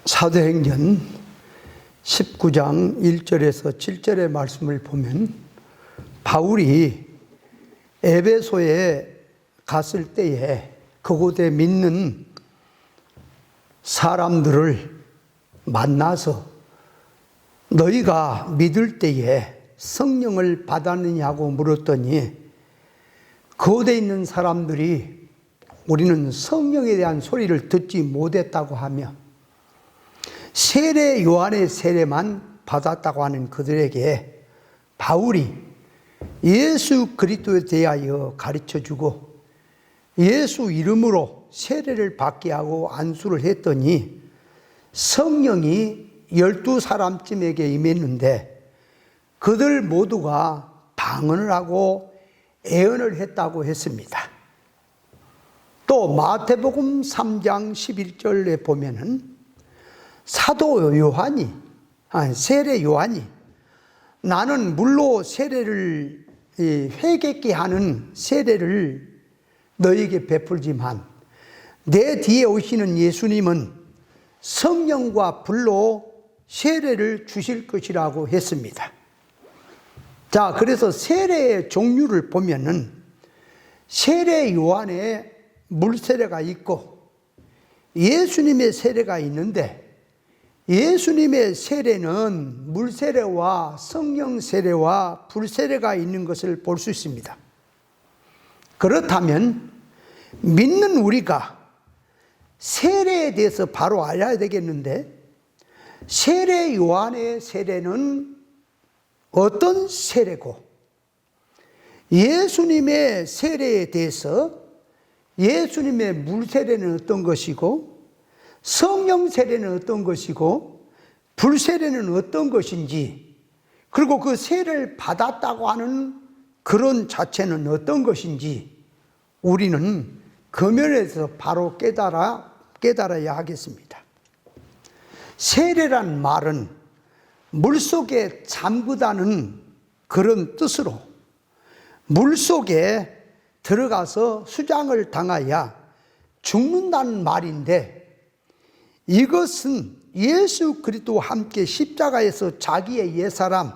사도행전 19장 1절에서 7절의 말씀을 보면 바울이 에베소에 갔을 때에 그곳에 믿는 사람들을 만나서 너희가 믿을 때에 성령을 받았느냐고 물었더니 그곳에 있는 사람들이 우리는 성령에 대한 소리를 듣지 못했다고 하며 세례 요한의 세례만 받았다고 하는 그들에게 바울이 예수 그리스도에 대하여 가르쳐주고 예수 이름으로 세례를 받게 하고 안수를 했더니 성령이 12사람쯤에게 임했는데 그들 모두가 방언을 하고 애언을 했다고 했습니다. 또 마태복음 3장 11절에 보면은 사도 요한이, 세례 요한이 나는 물로 세례를 회개케 하는 세례를 너에게 베풀지만 내 뒤에 오시는 예수님은 성령과 불로 세례를 주실 것이라고 했습니다. 자, 그래서 세례의 종류를 보면은 세례 요한의 물세례가 있고 예수님의 세례가 있는데 예수님의 세례는 물세례와 성령 세례와 불세례가 있는 것을 볼 수 있습니다. 그렇다면 믿는 우리가 세례에 대해서 바로 알아야 되겠는데 세례 요한의 세례는 어떤 세례고 예수님의 세례에 대해서 예수님의 물세례는 어떤 것이고 성령 세례는 어떤 것이고 불세례는 어떤 것인지 그리고 그 세례를 받았다고 하는 그런 자체는 어떤 것인지 우리는 그 면에서 바로 깨달아야 하겠습니다. 세례란 말은 물속에 잠그다는 그런 뜻으로 물속에 들어가서 수장을 당하여 죽는다는 말인데 이것은 예수 그리스도와 함께 십자가에서 자기의 옛사람,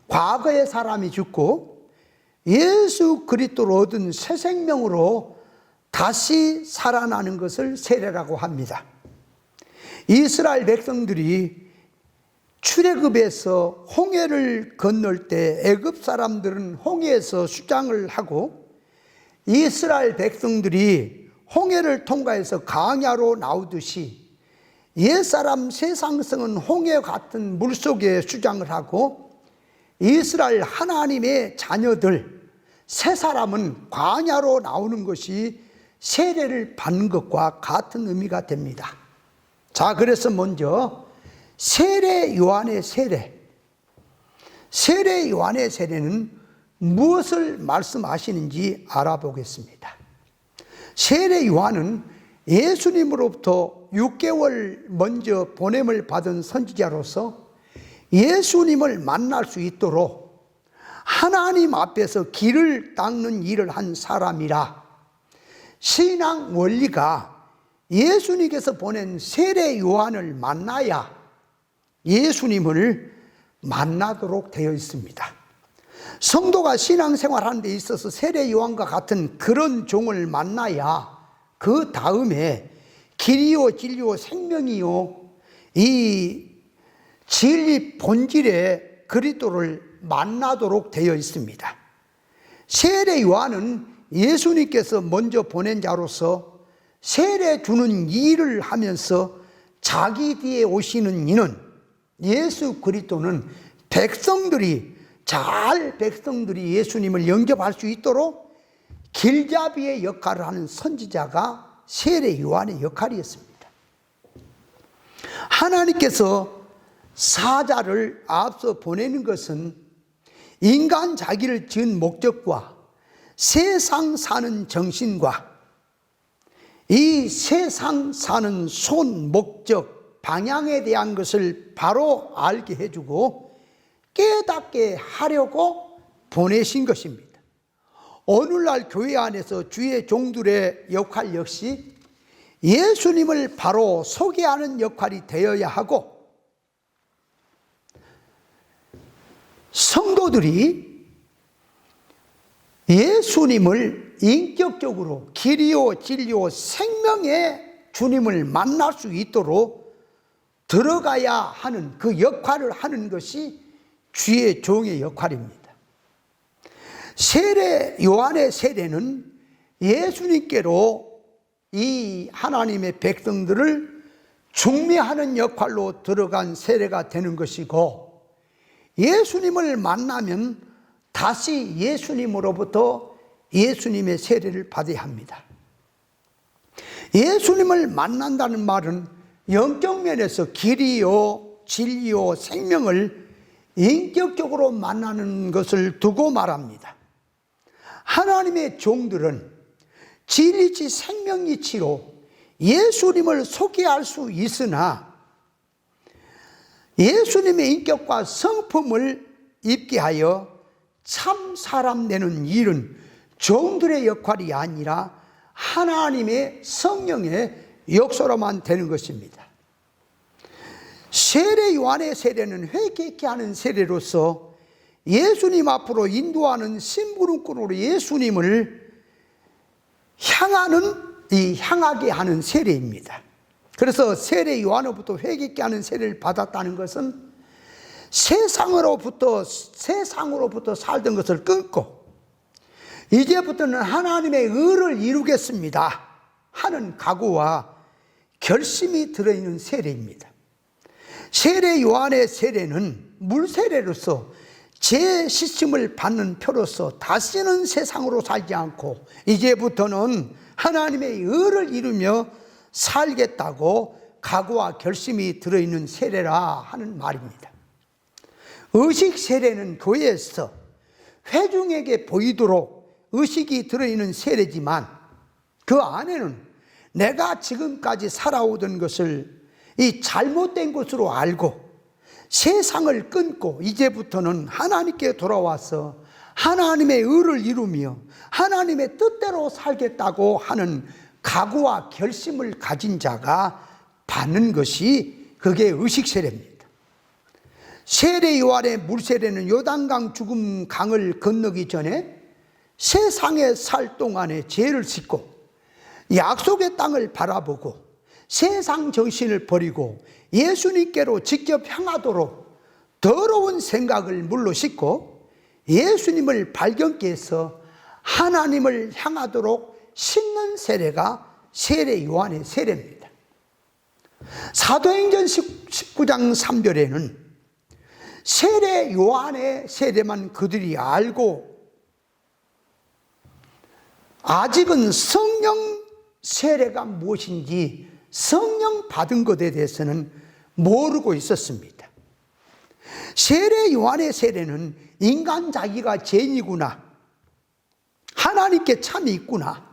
과거의 사람이 죽고 예수 그리스도로 얻은 새 생명으로 다시 살아나는 것을 세례라고 합니다. 이스라엘 백성들이 출애굽에서 홍해를 건널 때 애굽 사람들은 홍해에서 수장을 하고 이스라엘 백성들이 홍해를 통과해서 광야로 나오듯이 옛사람 세상성은 홍해 같은 물속에 수장을 하고 이스라엘 하나님의 자녀들 새 사람은 광야로 나오는 것이 세례를 받는 것과 같은 의미가 됩니다. 자, 그래서 먼저 세례 요한의 세례는 무엇을 말씀하시는지 알아보겠습니다. 세례 요한은 예수님으로부터 6개월 먼저 보냄을 받은 선지자로서 예수님을 만날 수 있도록 하나님 앞에서 길을 닦는 일을 한 사람이라 신앙 원리가 예수님께서 보낸 세례 요한을 만나야 예수님을 만나도록 되어 있습니다. 성도가 신앙생활하는 데 있어서 세례 요한과 같은 그런 종을 만나야 그 다음에 길이요 진리요 생명이요 이 진리 본질의 그리스도를 만나도록 되어 있습니다. 세례 요한은 예수님께서 먼저 보낸 자로서 세례 주는 일을 하면서 자기 뒤에 오시는 이는 예수 그리스도는 백성들이 예수님을 영접할 수 있도록 길잡이의 역할을 하는 선지자가 세례 요한의 역할이었습니다. 하나님께서 사자를 앞서 보내는 것은 인간 자기를 지은 목적과 세상 사는 정신과 이 세상 사는 손 목적 방향에 대한 것을 바로 알게 해주고 깨닫게 하려고 보내신 것입니다. 오늘날 교회 안에서 주의 종들의 역할 역시 예수님을 바로 소개하는 역할이 되어야 하고, 성도들이 예수님을 인격적으로 길이요 진리요 생명의 주님을 만날 수 있도록 들어가야 하는 그 역할을 하는 것이 주의 종의 역할입니다. 세례, 요한의 세례는 예수님께로 이 하나님의 백성들을 중매하는 역할로 들어간 세례가 되는 것이고, 예수님을 만나면 다시 예수님으로부터 예수님의 세례를 받아야 합니다. 예수님을 만난다는 말은 영적 면에서 길이요 진리요 생명을 인격적으로 만나는 것을 두고 말합니다. 하나님의 종들은 진리치 생명이치로 예수님을 소개할 수 있으나, 예수님의 인격과 성품을 입게 하여 참 사람 되는 일은 종들의 역할이 아니라 하나님의 성령의 역사로만 되는 것입니다. 세례 요한의 세례는 회개케 하는 세례로서 예수님 앞으로 인도하는 심부름꾼으로 예수님을 향하게 하는 세례입니다. 그래서 세례 요한으로부터 회개케 하는 세례를 받았다는 것은 세상으로부터 살던 것을 끊고 이제부터는 하나님의 의를 이루겠습니다 하는 각오와 결심이 들어있는 세례입니다. 세례 요한의 세례는 물세례로서 죄 씻음을 받는 표로서 다시는 세상으로 살지 않고 이제부터는 하나님의 의를 이루며 살겠다고 각오와 결심이 들어있는 세례라 하는 말입니다. 의식 세례는 교회에서 회중에게 보이도록 의식이 들어있는 세례지만, 그 안에는 내가 지금까지 살아오던 것을 이 잘못된 것으로 알고 세상을 끊고 이제부터는 하나님께 돌아와서 하나님의 의를 이루며 하나님의 뜻대로 살겠다고 하는 각오와 결심을 가진 자가 받는 것이 그게 의식 세례입니다. 세례 요한의 물세례는 요단강 죽음 강을 건너기 전에 세상에 살 동안에 죄를 씻고 약속의 땅을 바라보고 세상 정신을 버리고 예수님께로 직접 향하도록 더러운 생각을 물로 씻고 예수님을 발견케 해서 하나님을 향하도록 씻는 세례가 세례 요한의 세례입니다. 사도행전 19장 3절에는 세례 요한의 세례만 그들이 알고 아직은 성령 세례가 무엇인지 성령 받은 것에 대해서는 모르고 있었습니다. 세례 요한의 세례는 인간 자기가 죄인이구나, 하나님께 참이 있구나,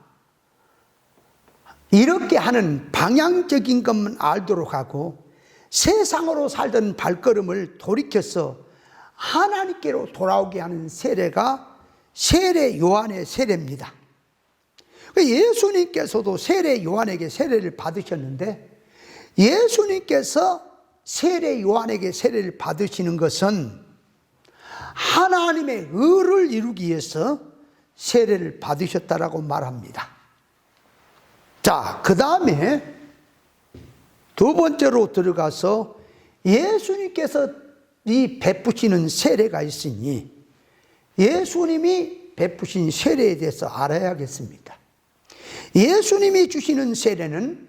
이렇게 하는 방향적인 것만 알도록 하고 세상으로 살던 발걸음을 돌이켜서 하나님께로 돌아오게 하는 세례가 세례 요한의 세례입니다. 예수님께서도 세례 요한에게 세례를 받으셨는데, 예수님께서 세례 요한에게 세례를 받으시는 것은 하나님의 의를 이루기 위해서 세례를 받으셨다라고 말합니다. 자, 그 다음에 두 번째로 들어가서 예수님께서 이 베푸시는 세례가 있으니 예수님이 베푸신 세례에 대해서 알아야겠습니다. 예수님이 주시는 세례는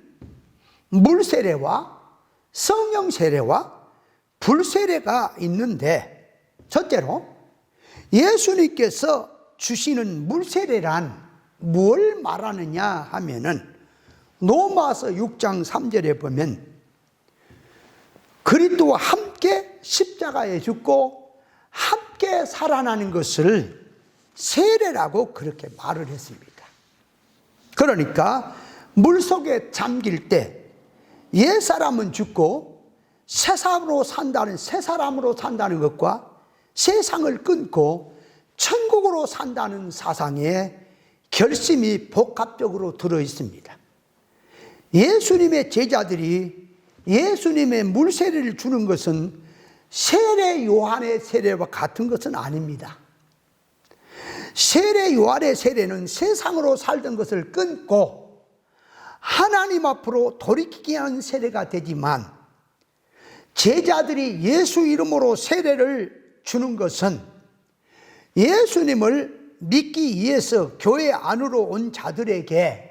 물세례와 성령 세례와 불세례가 있는데, 첫째로 예수님께서 주시는 물세례란 뭘 말하느냐 하면은 로마서 6장 3절에 보면 그리스도와 함께 십자가에 죽고 함께 살아나는 것을 세례라고 그렇게 말을 했습니다. 그러니까 물속에 잠길 때 옛사람은 죽고 새 사람으로 산다는 것과 세상을 끊고 천국으로 산다는 사상에 결심이 복합적으로 들어 있습니다. 예수님의 제자들이 예수님의 물세례를 주는 것은 세례 요한의 세례와 같은 것은 아닙니다. 세례 요한의 세례는 세상으로 살던 것을 끊고 하나님 앞으로 돌이키게 하는 세례가 되지만, 제자들이 예수 이름으로 세례를 주는 것은 예수님을 믿기 위해서 교회 안으로 온 자들에게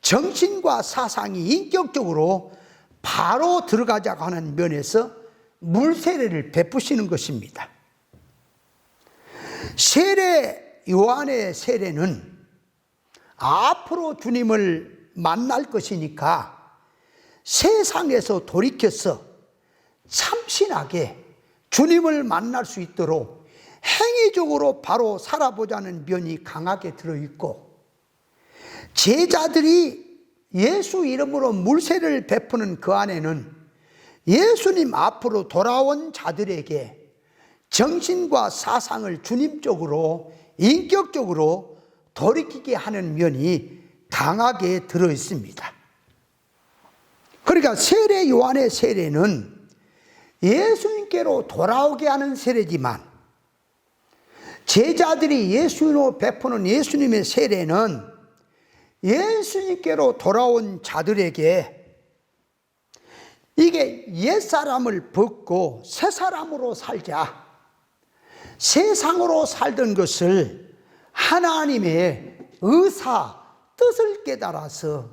정신과 사상이 인격적으로 바로 들어가자고 하는 면에서 물세례를 베푸시는 것입니다. 세례 요한의 세례는 앞으로 주님을 만날 것이니까 세상에서 돌이켜서 참신하게 주님을 만날 수 있도록 행위적으로 바로 살아보자는 면이 강하게 들어있고, 제자들이 예수 이름으로 물세례를 베푸는 그 안에는 예수님 앞으로 돌아온 자들에게 정신과 사상을 주님 쪽으로 인격적으로 돌이키게 하는 면이 강하게 들어있습니다. 그러니까 세례 요한의 세례는 예수님께로 돌아오게 하는 세례지만, 제자들이 예수로 베푸는 예수님의 세례는 예수님께로 돌아온 자들에게 이게 옛사람을 벗고 새사람으로 살자, 세상으로 살던 것을 하나님의 의사, 뜻을 깨달아서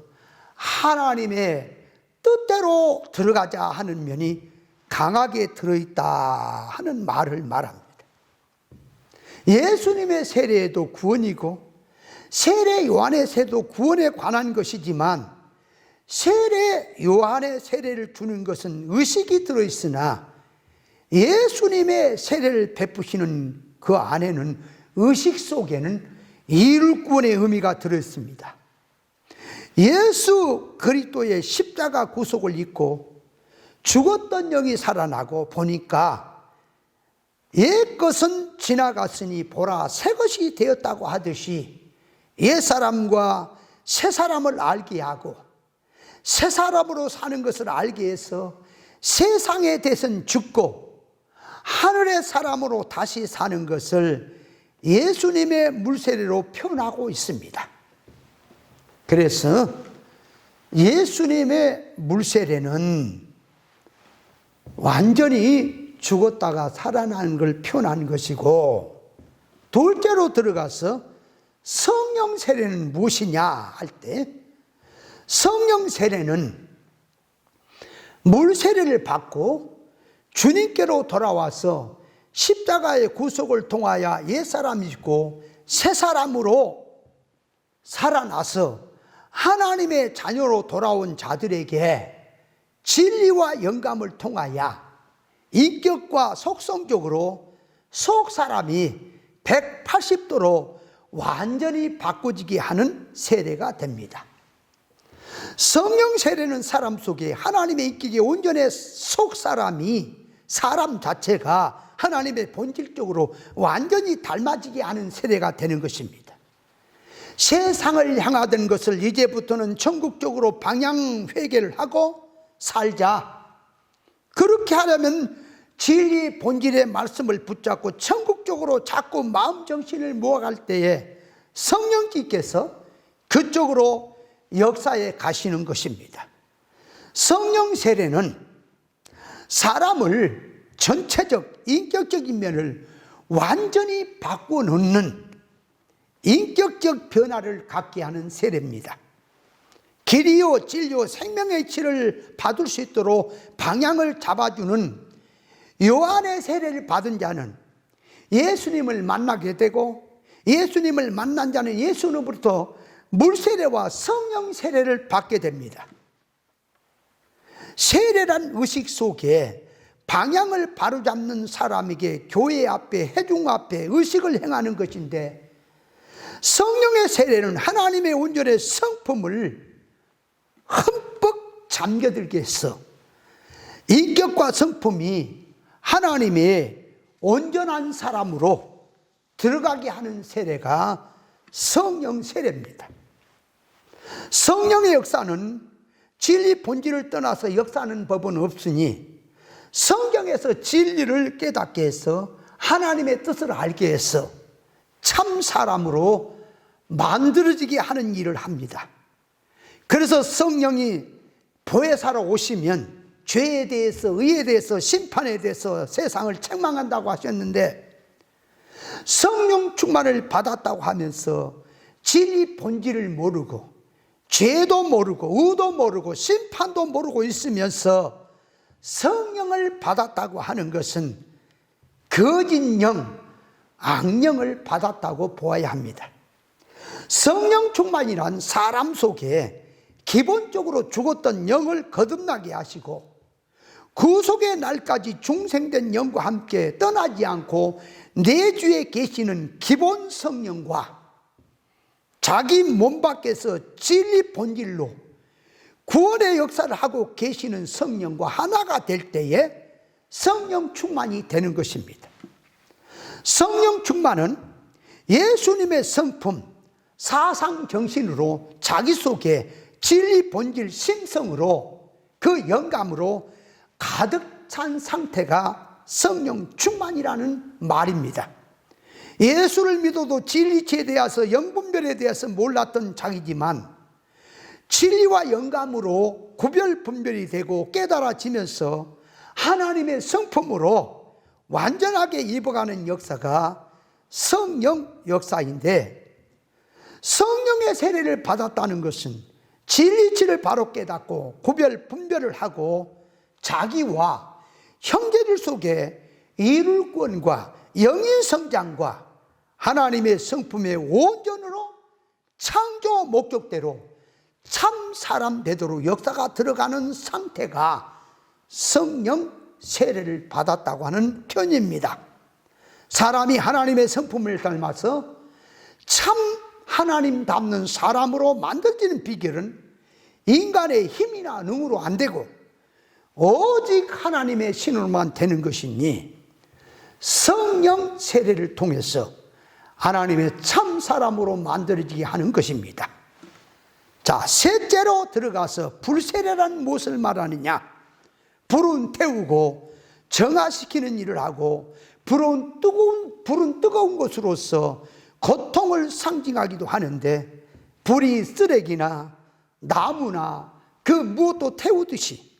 하나님의 뜻대로 들어가자 하는 면이 강하게 들어있다 하는 말을 말합니다. 예수님의 세례에도 구원이고 세례 요한의 세례도 구원에 관한 것이지만, 세례 요한의 세례를 주는 것은 의식이 들어있으나 예수님의 세례를 베푸시는 그 안에는 의식 속에는 이룰 구원의 의미가 들어있습니다. 예수 그리스도의 십자가 구속을 입고 죽었던 영이 살아나고 보니까 옛것은 지나갔으니 보라 새 것이 되었다고 하듯이, 옛사람과 새사람을 알게 하고 새사람으로 사는 것을 알게 해서 세상에 대해서는 죽고 하늘의 사람으로 다시 사는 것을 예수님의 물세례로 표현하고 있습니다. 그래서 예수님의 물세례는 완전히 죽었다가 살아나는 걸 표현한 것이고, 둘째로 들어가서 성령 세례는 무엇이냐 할 때, 성령 세례는 물 세례를 받고 주님께로 돌아와서 십자가의 구속을 통하여 옛사람이고 새사람으로 살아나서 하나님의 자녀로 돌아온 자들에게 진리와 영감을 통하여 인격과 속성적으로 속사람이 180도로 완전히 바꿔지게 하는 세례가 됩니다. 성령 세례는 사람 속에 하나님의 인격의 온전히 속사람이, 사람 자체가 하나님의 본질적으로 완전히 닮아지게 하는 세례가 되는 것입니다. 세상을 향하던 것을 이제부터는 천국적으로 방향 회개를 하고 살자. 그렇게 하려면 진리 본질의 말씀을 붙잡고 천국적으로 자꾸 마음 정신을 모아갈 때에 성령께서 그쪽으로 역사에 가시는 것입니다. 성령 세례는 사람을 전체적 인격적인 면을 완전히 바꿔놓는 인격적 변화를 갖게 하는 세례입니다. 길이요 진리요 생명의 질을 받을 수 있도록 방향을 잡아주는 요한의 세례를 받은 자는 예수님을 만나게 되고, 예수님을 만난 자는 예수님으로부터 물세례와 성령 세례를 받게 됩니다. 세례란 의식 속에 방향을 바로잡는 사람에게 교회 앞에, 회중 앞에 의식을 행하는 것인데, 성령의 세례는 하나님의 온전의 성품을 흠뻑 잠겨들게 해서 인격과 성품이 하나님의 온전한 사람으로 들어가게 하는 세례가 성령 세례입니다. 성령의 역사는 진리 본질을 떠나서 역사하는 법은 없으니 성경에서 진리를 깨닫게 해서 하나님의 뜻을 알게 해서 참 사람으로 만들어지게 하는 일을 합니다. 그래서 성령이 보혜사로 오시면 죄에 대해서, 의에 대해서, 심판에 대해서 세상을 책망한다고 하셨는데, 성령 충만을 받았다고 하면서 진리 본질을 모르고 죄도 모르고 의도 모르고 심판도 모르고 있으면서 성령을 받았다고 하는 것은 거짓 영, 악령을 받았다고 보아야 합니다. 성령 충만이란 사람 속에 기본적으로 죽었던 영을 거듭나게 하시고 구속의 날까지 중생된 영과 함께 떠나지 않고 내주에 계시는 기본 성령과 자기 몸 밖에서 진리 본질로 구원의 역사를 하고 계시는 성령과 하나가 될 때에 성령 충만이 되는 것입니다. 성령 충만은 예수님의 성품, 사상 정신으로 자기 속에 진리 본질 심성으로 그 영감으로 가득 찬 상태가 성령 충만이라는 말입니다. 예수를 믿어도 진리체에 대해서 영분별에 대해서 몰랐던 자이지만 진리와 영감으로 구별 분별이 되고 깨달아지면서 하나님의 성품으로 완전하게 입어가는 역사가 성령 역사인데, 성령의 세례를 받았다는 것은 진리치를 바로 깨닫고 구별 분별을 하고 자기와 형제들 속에 이룰 권과 영의 성장과 하나님의 성품의 온전으로 창조 목적대로 참 사람 되도록 역사가 들어가는 상태가 성령 세례를 받았다고 하는 표현입니다. 사람이 하나님의 성품을 닮아서 참 하나님 닮는 사람으로 만들어지는 비결은 인간의 힘이나 능으로 안 되고 오직 하나님의 신으로만 되는 것이니 성령 세례를 통해서 하나님의 참 사람으로 만들어지게 하는 것입니다. 자, 셋째로 들어가서 불세례란 무엇을 말하느냐? 불은 태우고 정화시키는 일을 하고 불은 뜨거운 것으로서 고통을 상징하기도 하는데, 불이 쓰레기나 나무나 그 무엇도 태우듯이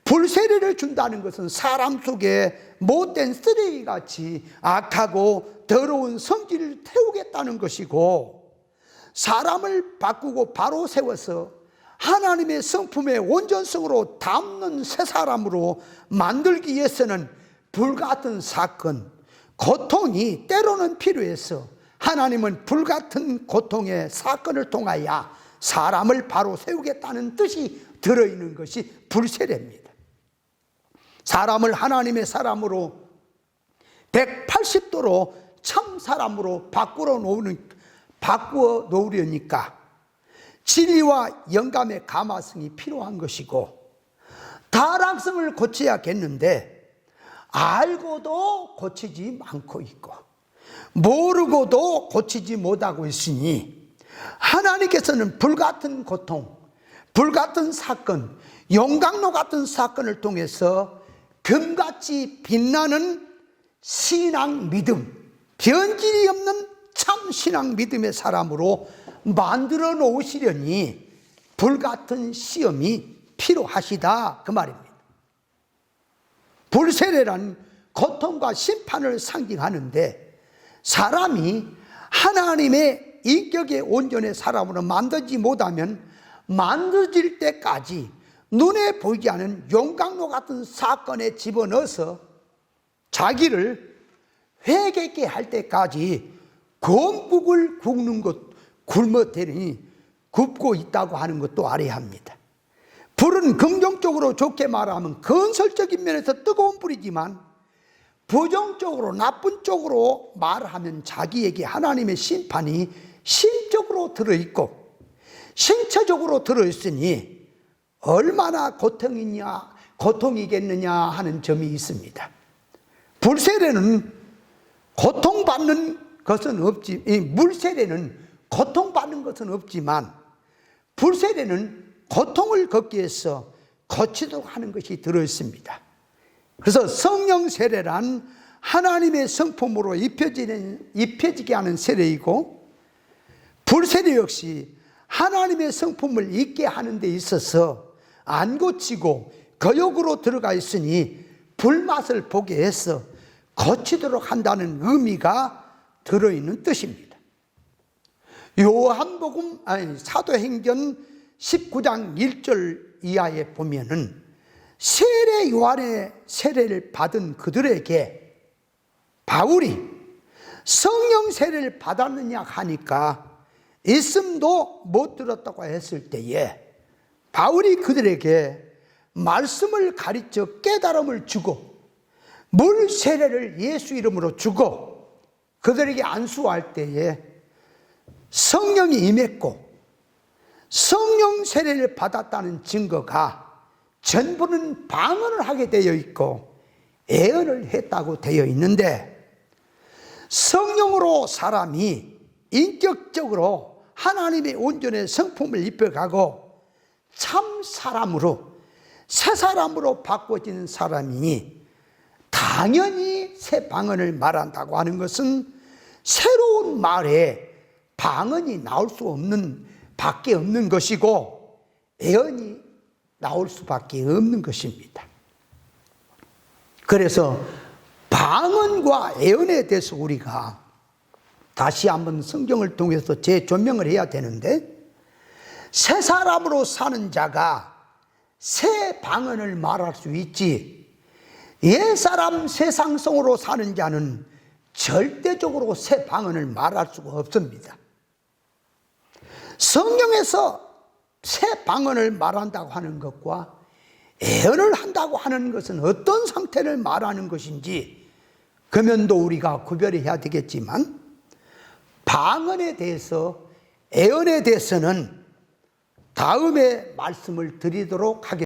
불세례를 준다는 것은 사람 속에 못된 쓰레기같이 악하고 더러운 성질을 태우겠다는 것이고, 사람을 바꾸고 바로 세워서 하나님의 성품의 온전성으로 담는 새 사람으로 만들기 위해서는 불같은 사건, 고통이 때로는 필요해서 하나님은 불같은 고통의 사건을 통하여 사람을 바로 세우겠다는 뜻이 들어있는 것이 불세례입니다. 사람을 하나님의 사람으로 180도로 참 사람으로 바꾸어 놓으려니까 진리와 영감의 감화성이 필요한 것이고, 타락성을 고쳐야겠는데 알고도 고치지 않고 있고 모르고도 고치지 못하고 있으니, 하나님께서는 불같은 고통, 불같은 사건, 용광로 같은 사건을 통해서 금같이 빛나는 신앙 믿음, 변질이 없는 참 신앙 믿음의 사람으로 만들어 놓으시려니 불같은 시험이 필요하시다, 그 말입니다. 불세례란 고통과 심판을 상징하는데, 사람이 하나님의 인격의 온전의 사람으로 만들지 못하면 만들어질 때까지 눈에 보이지 않은 용광로 같은 사건에 집어넣어서 자기를 회개케 할 때까지 건국을 굽는 것, 굶어대니 굽고 있다고 하는 것도 알아야 합니다. 불은 긍정적으로 좋게 말하면 건설적인 면에서 뜨거운 불이지만, 부정적으로 나쁜 쪽으로 말하면 자기에게 하나님의 심판이 심적으로 들어있고 신체적으로 들어있으니 얼마나 고통이겠느냐 하는 점이 있습니다. 불세례는 고통받는 것은 없지, 물세례는 고통받는 것은 없지만, 불세례는 고통을 겪기 위해서 고치도록 하는 것이 들어있습니다. 그래서 성령 세례란 하나님의 성품으로 입혀지게 하는 세례이고, 불세례 역시 하나님의 성품을 잊게 하는 데 있어서 안 고치고 거역으로 들어가 있으니 불맛을 보게 해서 고치도록 한다는 의미가 들어있는 뜻입니다. 사도행전 19장 1절 이하에 보면은 세례 요한의 세례를 받은 그들에게 바울이 성령 세례를 받았느냐 하니까 있음도 못 들었다고 했을 때에 바울이 그들에게 말씀을 가르쳐 깨달음을 주고 물 세례를 예수 이름으로 주고 그들에게 안수할 때에 성령이 임했고 성령 세례를 받았다는 증거가 전부는 방언을 하게 되어 있고 예언을 했다고 되어 있는데, 성령으로 사람이 인격적으로 하나님의 온전의 성품을 입혀가고 참 사람으로, 새 사람으로 바꿔지는 사람이니 당연히 새 방언을 말한다고 하는 것은 새로운 말에 방언이 나올 수 없는 밖에 없는 것이고 예언이 나올 수밖에 없는 것입니다. 그래서 방언과 예언에 대해서 우리가 다시 한번 성경을 통해서 재조명을 해야 되는데, 새 사람으로 사는 자가 새 방언을 말할 수 있지, 옛사람 세상성으로 사는 자는 절대적으로 새 방언을 말할 수가 없습니다. 성경에서 새 방언을 말한다고 하는 것과 예언을 한다고 하는 것은 어떤 상태를 말하는 것인지 그 면도 우리가 구별해야 되겠지만, 방언에 대해서, 예언에 대해서는 다음에 말씀을 드리도록 하겠습니다.